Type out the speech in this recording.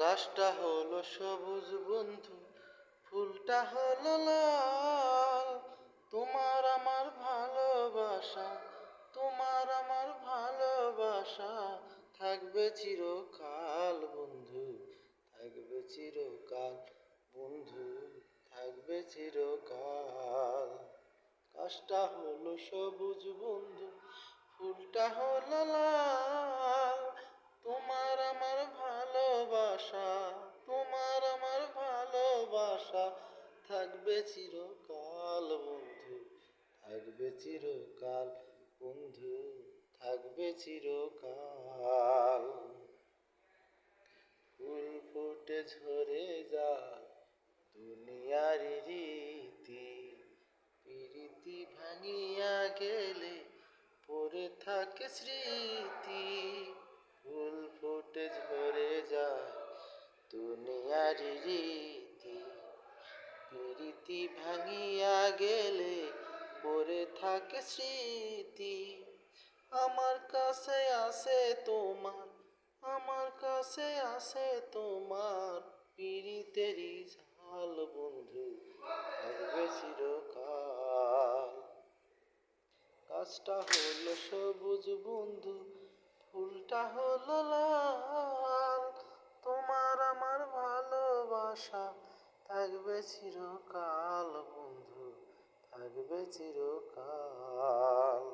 গাছটা হলো সবুজ বন্ধু, ফুলটা হলো লাল। তোমার আমার ভালোবাসা, তোমার আমার ভালোবাসা থাকবে চিরকাল বন্ধু, থাকবে চিরকাল বন্ধু, থাকবে চিরকাল। গাছটা হলো সবুজ বন্ধু, ফুলটা হলো লাল। তোমার আমার ভালোবাসা, তোমার আমার ভালোবাসা থাকবে চিরকাল বন্ধু, থাকবে চিরকাল বন্ধু, থাকবে চিরকাল। ফুল ফুটে ঝরে যায় দুনিয়ার রীতি, প্রীতি ভাঙিয়া গেলে পড়ে থাকে স্মৃতি। ফুল ফুটে ঝরে যায় দুনিয়ার রীতি, প্রীতি ভাঙিয়া গেলে পড়ে থাকে স্মৃতি। আমার কাছে আছে তোমার, আমার কাছে আছে তোমার প্রীতেরই ঝাল বন্ধু, থাকবে চিরকাল। গাছটা হলো সবুজ বন্ধু, ফুলটা হলো লাল। তোমার আমার ভালোবাসা থাকবে চিরকাল বন্ধু, থাকবে চিরকাল।